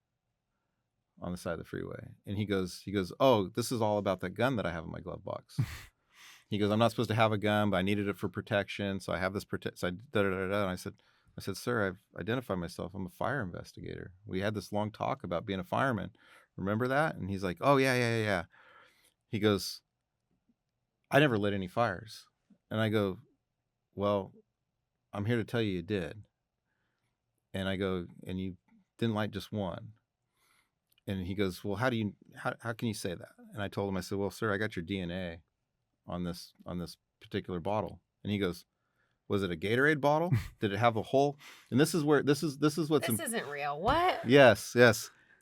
[SPEAKER 8] on the side of the freeway?" And he goes, "Oh, this is all about that gun that I have in my glove box." He goes, "I'm not supposed to have a gun, but I needed it for protection, so I have this So I And I said, "Sir, I've identified myself. I'm a fire investigator. We had this long talk about being a fireman. Remember that?" And he's like, "Oh, yeah. He goes, "I never lit any fires." And I go, "Well, I'm here to tell you did." And I go, "And you didn't light just one." And he goes, "Well, how can you say that?" And I told him, I said, "Well, sir, I got your DNA on this particular bottle." And he goes, "Was it a Gatorade bottle? Did it have a hole?" And this is what's
[SPEAKER 9] This isn't real. What?
[SPEAKER 8] Yes.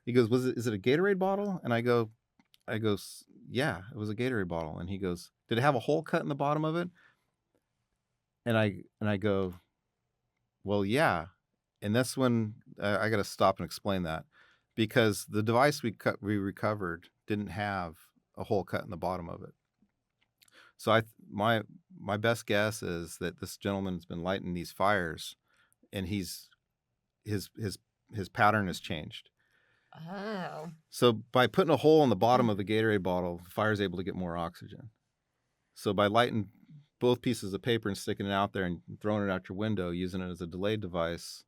[SPEAKER 8] He goes, "Is it a Gatorade bottle?" And I go, "Yeah, it was a Gatorade bottle." And he goes, "Did it have a hole cut in the bottom of it?" And I go, "Well, yeah." And that's when I got to stop and explain that, because the device we recovered didn't have a hole cut in the bottom of it. So my best guess is that this gentleman's been lighting these fires, and his pattern has changed.
[SPEAKER 9] Oh.
[SPEAKER 8] So by putting a hole in the bottom of the Gatorade bottle, the fire's able to get more oxygen. So by lighting both pieces of paper and sticking it out there and throwing it out your window, using it as a delayed device,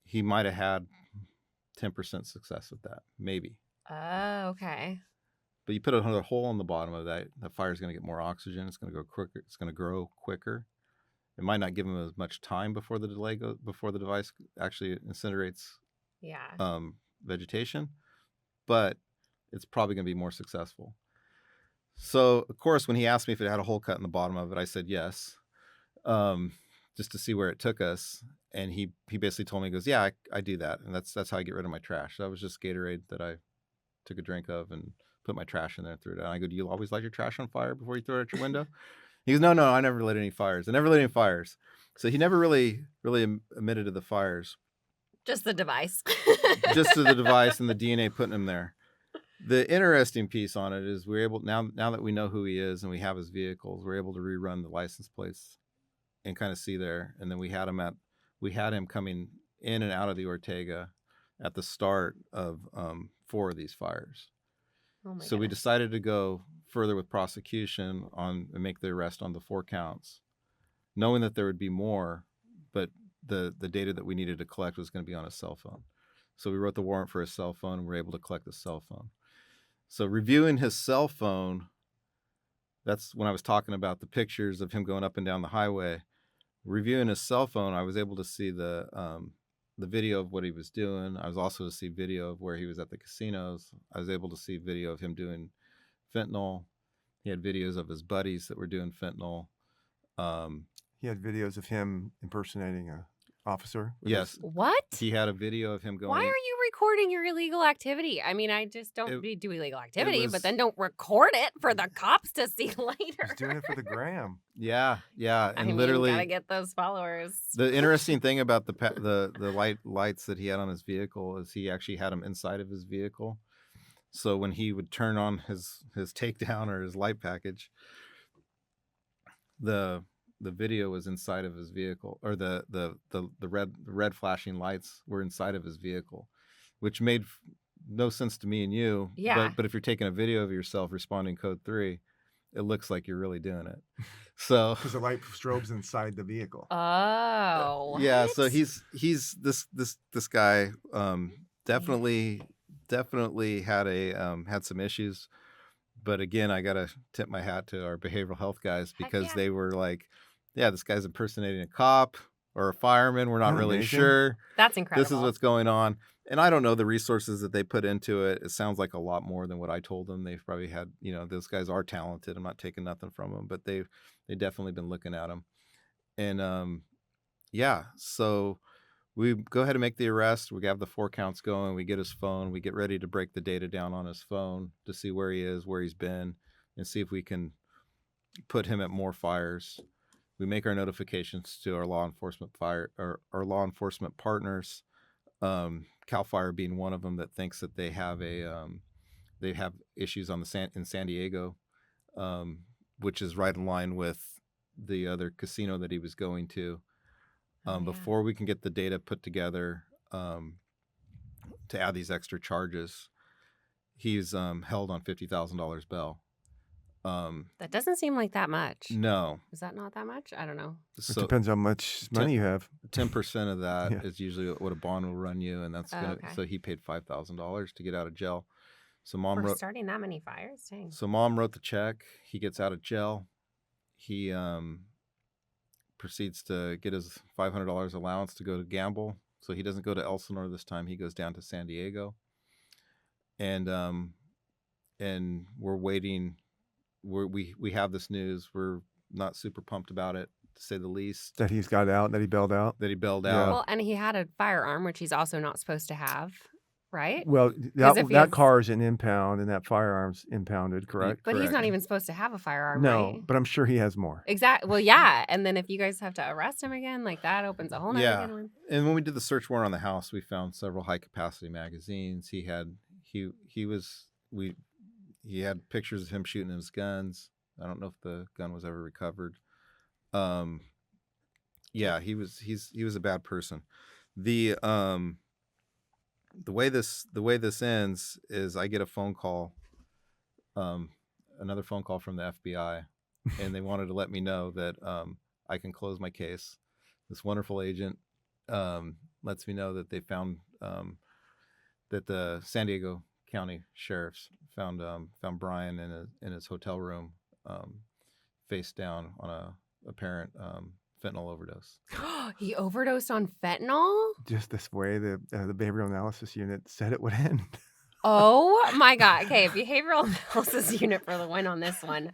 [SPEAKER 8] he might have had 10% success with that, maybe.
[SPEAKER 9] Oh, okay.
[SPEAKER 8] But you put another hole in the bottom of that fire's going to get more oxygen. It's going to go quicker. It's going to grow quicker. It might not give him as much time before the device actually incinerates vegetation, but it's probably going to be more successful. So, of course, when he asked me if it had a hole cut in the bottom of it, I said yes, just to see where it took us. And he basically told me, he goes, "Yeah, I do that, and that's how I get rid of my trash." That was just Gatorade that I took a drink of and put my trash in there and threw it out. I go, "Do you always light your trash on fire before you throw it out your window?" He goes, No, I never lit any fires. I never lit any fires. So he never really admitted to the fires.
[SPEAKER 9] Just the device.
[SPEAKER 8] Just to the device and the DNA putting him there. The interesting piece on it is we're able, now that we know who he is and we have his vehicles, we're able to rerun the license plates and kind of see there. And then we had him coming in and out of the Ortega at the start of 4 of these fires.
[SPEAKER 9] Oh my
[SPEAKER 8] So we
[SPEAKER 9] goodness.
[SPEAKER 8] decided to go further with prosecution and make the arrest on the 4 counts, knowing that there would be more, but the data that we needed to collect was going to be on his cell phone. So we wrote the warrant for his cell phone, and we were able to collect the cell phone. So reviewing his cell phone, that's when I was talking about the pictures of him going up and down the highway. Reviewing his cell phone, I was able to see the video of what he was doing. I was also to see video of where he was at the casinos. I was able to see video of him doing fentanyl. He had videos of his buddies that were doing fentanyl.
[SPEAKER 1] He had videos of him impersonating an officer.
[SPEAKER 8] Yes.
[SPEAKER 9] What?
[SPEAKER 8] He had a video of him going.
[SPEAKER 9] Why are you recording your illegal activity? I mean, I just don't do illegal activity, but then don't record it for the cops to see later.
[SPEAKER 1] He's doing it for the gram.
[SPEAKER 8] Yeah. And
[SPEAKER 9] I mean,
[SPEAKER 8] literally,
[SPEAKER 9] gotta get those followers.
[SPEAKER 8] the interesting thing about the lights that he had on his vehicle is he actually had them inside of his vehicle. So when he would turn on his takedown or his light package, the video was inside of his vehicle, or the red flashing lights were inside of his vehicle, which made no sense to me and you.
[SPEAKER 9] Yeah.
[SPEAKER 8] But if you're taking a video of yourself responding code 3, it looks like you're really doing it. So
[SPEAKER 1] Because the light strobes inside the vehicle.
[SPEAKER 9] Oh.
[SPEAKER 8] yeah,
[SPEAKER 9] what?
[SPEAKER 8] so he's this guy definitely had some issues. But again, I gotta tip my hat to our behavioral health guys, because
[SPEAKER 9] yeah.
[SPEAKER 8] they were like, yeah, this guy's impersonating a cop or a fireman. We're not
[SPEAKER 1] Isn't that
[SPEAKER 8] really
[SPEAKER 1] amazing?
[SPEAKER 8] sure.
[SPEAKER 9] That's incredible.
[SPEAKER 8] This is what's going on. And I don't know the resources that they put into it. It sounds like a lot more than what I told them. They've probably had, those guys are talented. I'm not taking nothing from them, but they definitely been looking at them. And yeah, so we go ahead and make the arrest. We have the 4 counts going. We get his phone. We get ready to break the data down on his phone to see where he is, where he's been, and see if we can put him at more fires. We make our notifications to our law enforcement partners. Cal Fire being one of them, that thinks that they have issues on in San Diego, which is right in line with the other casino that he was going to. Before we can get the data put together to add these extra charges, he's held on $50,000 bail.
[SPEAKER 9] That doesn't seem like that much.
[SPEAKER 8] No.
[SPEAKER 9] Is that not that much? I don't know.
[SPEAKER 1] It
[SPEAKER 8] So
[SPEAKER 1] depends how much money you have.
[SPEAKER 8] 10% of that
[SPEAKER 1] Yeah.
[SPEAKER 8] is usually what a bond will run you, and that's
[SPEAKER 9] okay.
[SPEAKER 8] so he paid $5,000 to get out of jail. So
[SPEAKER 9] For starting that many fires? Dang.
[SPEAKER 8] So mom wrote the check. He gets out of jail. He proceeds to get his $500 allowance to go to gamble. So he doesn't go to Elsinore this time. He goes down to San Diego. And we're waiting. We have this news. We're not super pumped about it, to say the least.
[SPEAKER 1] That he's got out, that he bailed out.
[SPEAKER 8] out.
[SPEAKER 9] Well, and he had a firearm, which he's also not supposed to have, right?
[SPEAKER 1] Well,
[SPEAKER 9] 'Cause if he
[SPEAKER 1] that
[SPEAKER 9] has-
[SPEAKER 1] car is an impound, and that firearm's impounded, correct?
[SPEAKER 9] But he's not
[SPEAKER 8] correct.
[SPEAKER 9] even supposed to have a firearm,
[SPEAKER 1] No,
[SPEAKER 9] right?
[SPEAKER 1] but I'm sure he has more.
[SPEAKER 9] Exactly. Well, yeah. And then if you guys have to arrest him again, like that opens a whole nother
[SPEAKER 8] Yeah.
[SPEAKER 9] can of worms.
[SPEAKER 8] And when we did the search warrant on the house, we found several high capacity magazines. He had pictures of him shooting his guns. I don't know if the gun was ever recovered. Yeah, he was a bad person. The way this ends is I get a phone call, another phone call from the FBI, and they wanted to let me know that I can close my case. This wonderful agent lets me know that they found that the San Diego County sheriffs found Brian in his hotel room, face down on a apparent fentanyl overdose.
[SPEAKER 9] He overdosed on fentanyl?
[SPEAKER 1] Just this way the behavioral analysis unit said it would end.
[SPEAKER 9] Oh my God. Okay, behavioral analysis unit for the win on this one.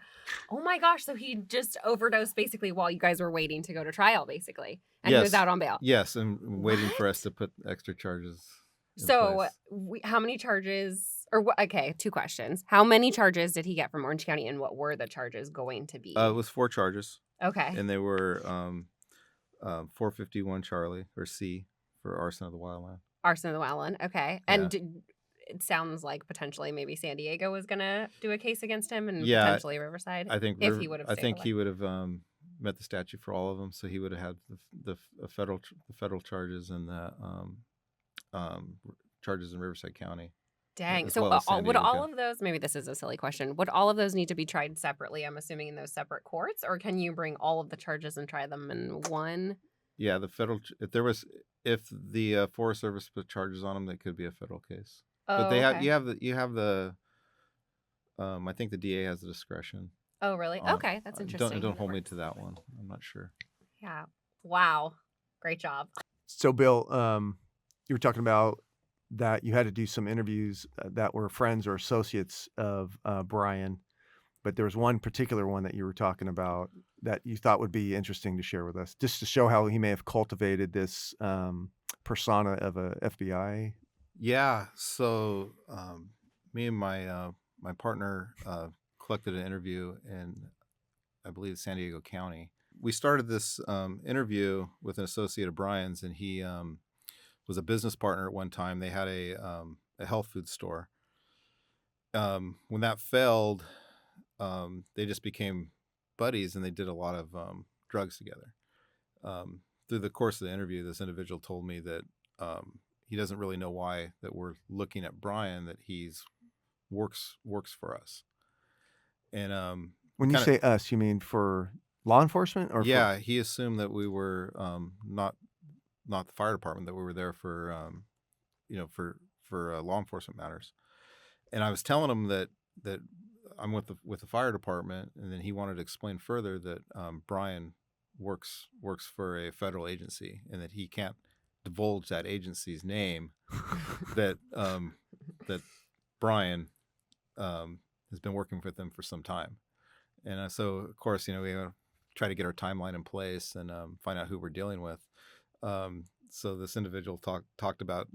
[SPEAKER 9] Oh my gosh. So he just overdosed basically while you guys were waiting to go to trial, basically. And he was out on bail.
[SPEAKER 8] Yes, and waiting for us to put extra charges in
[SPEAKER 9] So
[SPEAKER 8] place.
[SPEAKER 9] how many charges, okay, 2 questions. How many charges did he get from Orange County, and what were the charges going to be?
[SPEAKER 8] It was 4 charges.
[SPEAKER 9] Okay.
[SPEAKER 8] And they were 451 Charlie, or C, for arson of the wildland.
[SPEAKER 9] Arson of the wildland. Okay. And it sounds like potentially maybe San Diego was going to do a case against him, and potentially Riverside.
[SPEAKER 8] I think
[SPEAKER 9] if he would have.
[SPEAKER 8] I think he would have met the statute for all of them, so he would have had the federal charges and the charges in Riverside County.
[SPEAKER 9] Dang.
[SPEAKER 8] as
[SPEAKER 9] So
[SPEAKER 8] well as San
[SPEAKER 9] would
[SPEAKER 8] Diego
[SPEAKER 9] all
[SPEAKER 8] County.
[SPEAKER 9] of those, maybe this is a silly question, would all of those need to be tried separately, I'm assuming, in those separate courts? Or can you bring all of the charges and try them in one?
[SPEAKER 8] Yeah, the federal. If the Forest Service put charges on them, that could be a federal case.
[SPEAKER 9] Oh,
[SPEAKER 8] But they
[SPEAKER 9] okay.
[SPEAKER 8] you have the. I think the DA has the discretion.
[SPEAKER 9] Oh, really? Okay, that's interesting.
[SPEAKER 8] Don't hold me to that one. I'm not sure.
[SPEAKER 9] Yeah. Wow. Great job.
[SPEAKER 1] So, Bill, you were talking about that you had to do some interviews that were friends or associates of Brian, but there was one particular one that you were talking about that you thought would be interesting to share with us, just to show how he may have cultivated this persona of a FBI.
[SPEAKER 8] Yeah. So me and my partner collected an interview in, I believe, San Diego County. We started this interview with an associate of Brian's, and he was a business partner at one time. They had a health food store, when that failed, they just became buddies, and they did a lot of drugs together. Through the course of the interview, this individual told me that he doesn't really know why that we're looking at Brian, that he's works for us. And
[SPEAKER 1] when you say us, you mean for law enforcement, or
[SPEAKER 8] yeah, he assumed that we were not the fire department, that we were there for for law enforcement matters. And I was telling him that I'm with the fire department, and then he wanted to explain further that Brian works for a federal agency, and that he can't divulge that agency's name. that Brian has been working with them for some time, and so of course we try to get our timeline in place and find out who we're dealing with. So this individual talked about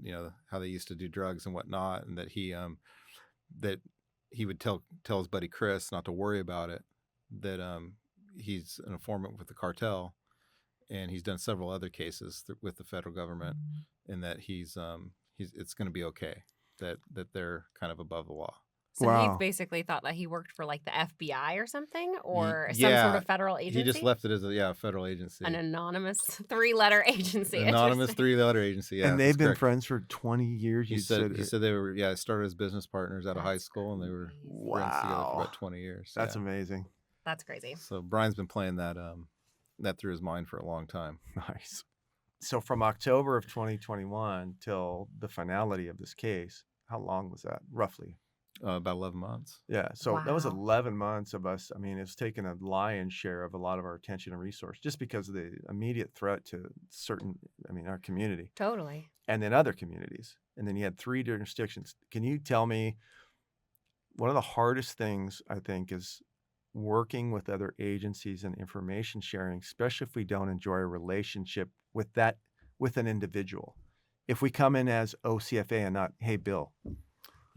[SPEAKER 8] how they used to do drugs and whatnot, and that he would tell his buddy Chris not to worry about it, that he's an informant with the cartel, and he's done several other cases with the federal government, and that he's it's going to be okay, that they're kind of above the law.
[SPEAKER 9] So
[SPEAKER 1] Wow.
[SPEAKER 9] he basically thought that he worked for like the FBI or something, or some
[SPEAKER 8] Yeah,
[SPEAKER 9] sort of federal agency.
[SPEAKER 8] He just left it as a federal agency.
[SPEAKER 9] An anonymous 3-letter agency.
[SPEAKER 8] Anonymous
[SPEAKER 9] Interesting.
[SPEAKER 8] 3-letter agency. Yeah,
[SPEAKER 1] and they've
[SPEAKER 8] that's
[SPEAKER 1] been
[SPEAKER 8] correct.
[SPEAKER 1] friends for 20 years.
[SPEAKER 8] He said they were started as business partners out of high
[SPEAKER 9] That's
[SPEAKER 8] school, and they were
[SPEAKER 9] crazy.
[SPEAKER 8] friends together for
[SPEAKER 1] Wow.
[SPEAKER 8] about 20 years.
[SPEAKER 1] That's
[SPEAKER 8] yeah.
[SPEAKER 1] amazing.
[SPEAKER 9] That's crazy.
[SPEAKER 8] So Brian's been playing that through his mind for a long time.
[SPEAKER 1] Nice. So from October of 2021 till the finality of this case, how long was that, roughly?
[SPEAKER 8] About 11 months.
[SPEAKER 1] Yeah, so that was
[SPEAKER 9] Wow.
[SPEAKER 1] 11 months of us. I mean, it's taken a lion's share of a lot of our attention and resource just because of the immediate threat to our community
[SPEAKER 9] Totally.
[SPEAKER 1] and then other communities. And then you had 3 jurisdictions. Can you tell me, one of the hardest things, I think, is working with other agencies and information sharing, especially if we don't enjoy a relationship with an individual. If we come in as OCFA and not, hey, Bill.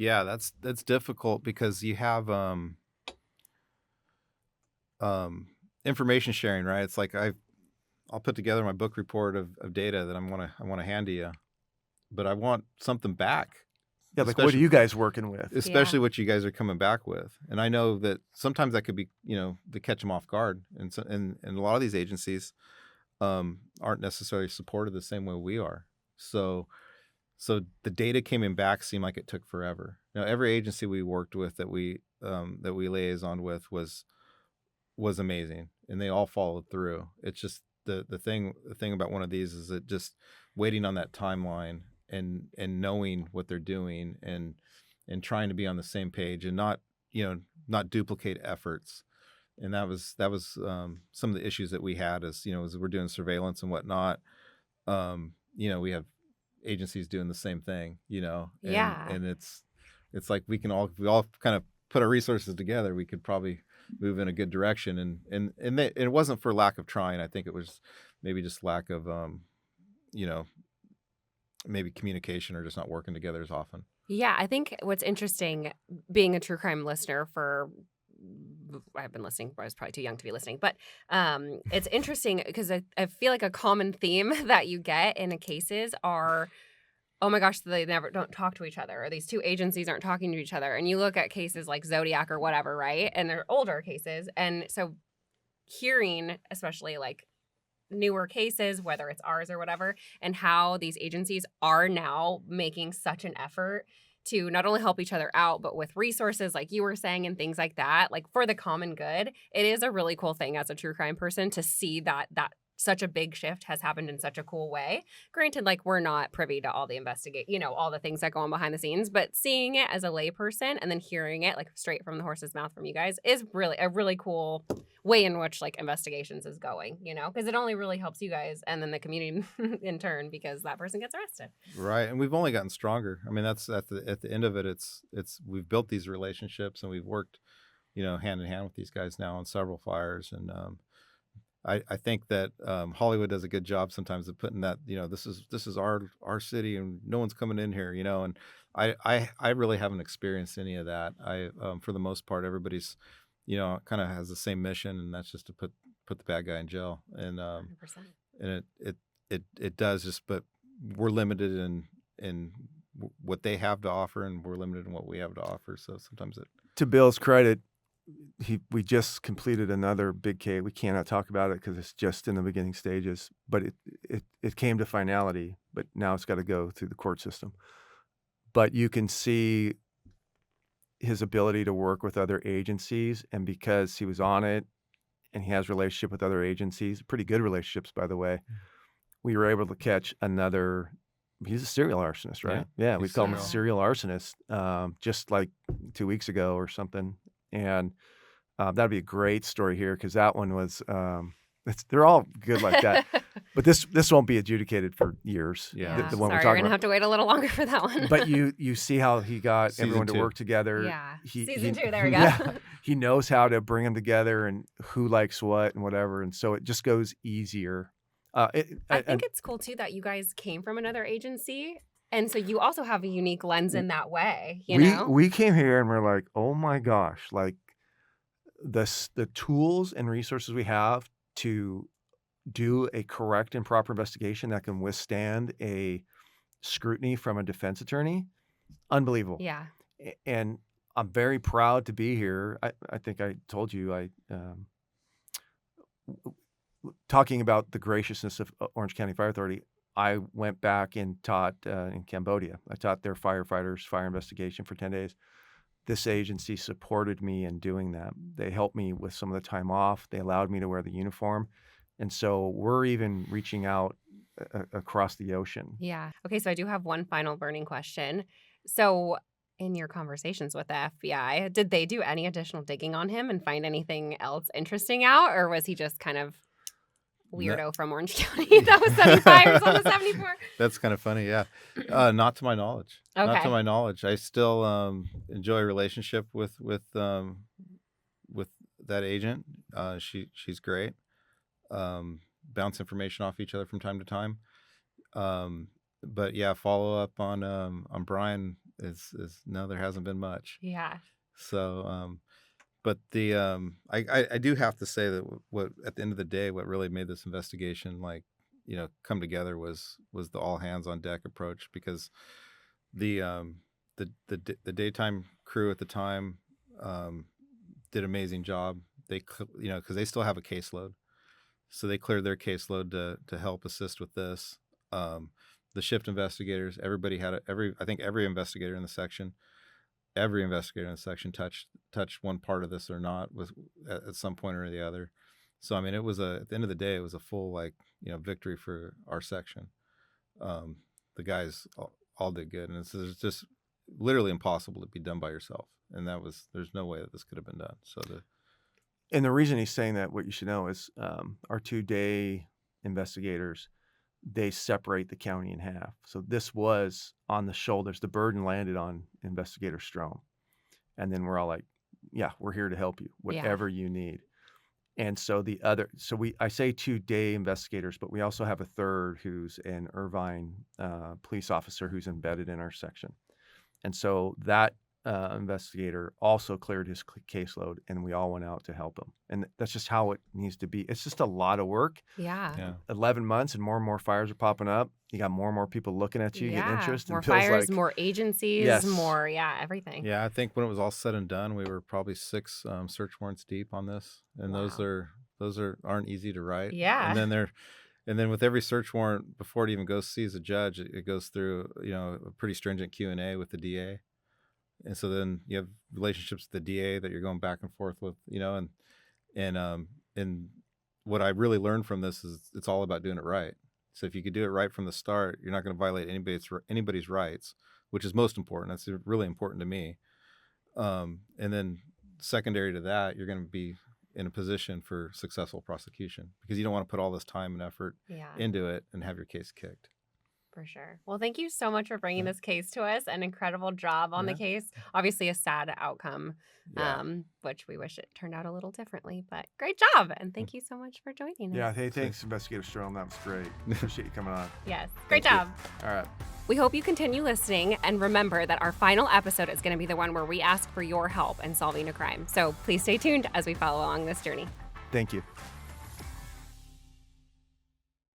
[SPEAKER 8] Yeah, that's difficult, because you have information sharing, right? It's like I'll put together my book report of data that I want to hand to you, but I want something back.
[SPEAKER 1] Yeah, like what are you guys working with?
[SPEAKER 8] Especially what you guys are coming back with. And I know that sometimes that could be, to catch them off guard. And so, and a lot of these agencies aren't necessarily supported the same way we are. So the data coming back seemed like it took forever. Now, every agency we worked with that we liaisoned with was amazing, and they all followed through. It's just the thing about one of these is that just waiting on that timeline and knowing what they're doing and trying to be on the same page and not duplicate efforts. And that was some of the issues that we had as we're doing surveillance and whatnot. We have agencies doing the same thing, and it's like we all kind of put our resources together, we could probably move in a good direction. And it wasn't for lack of trying. I think it was maybe just lack of maybe communication, or just not working together as often.
[SPEAKER 9] Yeah, I think what's interesting, being a true crime listener I've been listening, I was probably too young to be listening, but it's interesting because I feel like a common theme that you get in the cases are, oh my gosh, they don't talk to each other, or these two agencies aren't talking to each other. And you look at cases like Zodiac or whatever, right? And they're older cases. And so hearing, especially like newer cases, whether it's ours or whatever, and how these agencies are now making such an effort to not only help each other out, but with resources like you were saying and things like that, like for the common good. It is a really cool thing as a true crime person to see that such a big shift has happened in such a cool way. Granted, like we're not privy to all the all the things that go on behind the scenes, but seeing it as a lay person and then hearing it like straight from the horse's mouth from you guys is really a really cool way in which like investigations is going, because it only really helps you guys and then the community in turn, because that person gets arrested.
[SPEAKER 8] Right. And we've only gotten stronger. I mean, that's at the end of it, it's we've built these relationships, and we've worked, hand in hand with these guys now on several fires. And I think that Hollywood does a good job sometimes of putting that, this is our city and no one's coming in here, and I really haven't experienced any of that. For the most part, everybody's, kind of has the same mission, and that's just to put the bad guy in jail. And
[SPEAKER 9] 100%.
[SPEAKER 8] and it does just, but we're limited in what they have to offer, and we're limited in what we have to offer. So sometimes
[SPEAKER 1] To Bill's credit, we just completed another big case. We cannot talk about it because it's just in the beginning stages, but it came to finality, but now it's got to go through the court system. But you can see his ability to work with other agencies, and because he was on it and he has relationship with other agencies, pretty good relationships, by the way, we were able to catch another. He's a serial arsonist, right? Yeah, we call him a serial arsonist just like 2 weeks ago or something. And that'd be a great story here because that one was they're all good like that. But this won't be adjudicated for years.
[SPEAKER 9] Yeah.
[SPEAKER 1] The one
[SPEAKER 9] Sorry,
[SPEAKER 1] we're
[SPEAKER 9] you're
[SPEAKER 1] talking
[SPEAKER 9] gonna
[SPEAKER 1] about.
[SPEAKER 9] have to wait a little longer for that one.
[SPEAKER 1] But you see how he got
[SPEAKER 8] Season
[SPEAKER 1] everyone to
[SPEAKER 8] 2.
[SPEAKER 1] work together.
[SPEAKER 9] Yeah.
[SPEAKER 1] He,
[SPEAKER 9] Season 2, there we go.
[SPEAKER 1] Yeah, he knows how to bring them together and who likes what and whatever, and so it just goes easier.
[SPEAKER 9] I think it's cool too that you guys came from another agency, and so you also have a unique lens in that way. You know,
[SPEAKER 1] we came here and we're like, oh my gosh, like the tools and resources we have to do a correct and proper investigation that can withstand a scrutiny from a defense attorney, unbelievable.
[SPEAKER 9] Yeah.
[SPEAKER 1] And I'm very proud to be here. I think I told you talking about the graciousness of Orange County Fire Authority, I went back and taught in Cambodia. I taught their firefighters fire investigation for 10 days. This agency supported me in doing that. They helped me with some of the time off. They allowed me to wear the uniform. And so we're even reaching out across the ocean.
[SPEAKER 9] Yeah. Okay, so I do have one final burning question. So in your conversations with the FBI, did they do any additional digging on him and find anything else interesting out, or was he just kind of weirdo from Orange County that was setting fires on the 74?
[SPEAKER 8] That's kind of funny, yeah. Not to my knowledge.
[SPEAKER 9] Okay.
[SPEAKER 8] Not to my knowledge. I still enjoy a relationship with that agent. She's great. Bounce information off each other from time to time. But yeah, follow up on Brian is no, there hasn't been much.
[SPEAKER 9] Yeah.
[SPEAKER 8] So but the I do have to say that what at the end of the day, what really made this investigation come together was the all hands on deck approach, because the daytime crew at the time did an amazing job. They because they still have a caseload, so they cleared their caseload to help assist with this. The shift investigators, everybody had I think every investigator in the section touched one part of this or not was at some point or the other. So I mean, it was at the end of the day, it was a full victory for our section. The guys all did good, and it's just literally impossible to be done by yourself. And there's no way that this could have been done.
[SPEAKER 1] And the reason he's saying that, what you should know is our 2-day investigators, they separate the county in half. So this was on the shoulders. The burden landed on Investigator Strohm. And then we're all like, yeah, we're here to help you, whatever you need. And so I say 2-day investigators, but we also have a third who's an Irvine police officer who's embedded in our section. And so that investigator also cleared his caseload, and we all went out to help him. And that's just how it needs to be. It's just a lot of work.
[SPEAKER 9] Yeah.
[SPEAKER 1] 11 months and more fires are popping up. You got more and more people looking at you, get interest.
[SPEAKER 9] More
[SPEAKER 1] and feels
[SPEAKER 9] fires,
[SPEAKER 1] like,
[SPEAKER 9] more agencies,
[SPEAKER 1] yes.
[SPEAKER 9] more, everything.
[SPEAKER 8] Yeah, I think when it was all said and done, we were probably 6 search warrants deep on this, and
[SPEAKER 9] Wow.
[SPEAKER 8] those aren't easy to write.
[SPEAKER 9] Yeah.
[SPEAKER 8] And then with every search warrant, before it even sees a judge, it goes through a pretty stringent Q&A with the DA. And so then you have relationships with the DA that you're going back and forth with, and what I really learned from this is it's all about doing it right. So if you could do it right from the start, you're not going to violate anybody's rights, which is most important. That's really important to me. And then secondary to that, you're going to be in a position for successful prosecution, because you don't want to put all this time and effort into it and have your case kicked.
[SPEAKER 9] For sure. Well, thank you so much for bringing this case to us. An incredible job on the case. Obviously a sad outcome, which we wish it turned out a little differently, but great job. And thank you so much for joining us.
[SPEAKER 1] Yeah, hey, thanks, Investigator Strohm. That was great. Appreciate you coming on.
[SPEAKER 9] Yes, great job.
[SPEAKER 1] All right.
[SPEAKER 9] We hope you continue listening, and remember that our final episode is going to be the one where we ask for your help in solving a crime. So please stay tuned as we follow along this journey.
[SPEAKER 1] Thank you.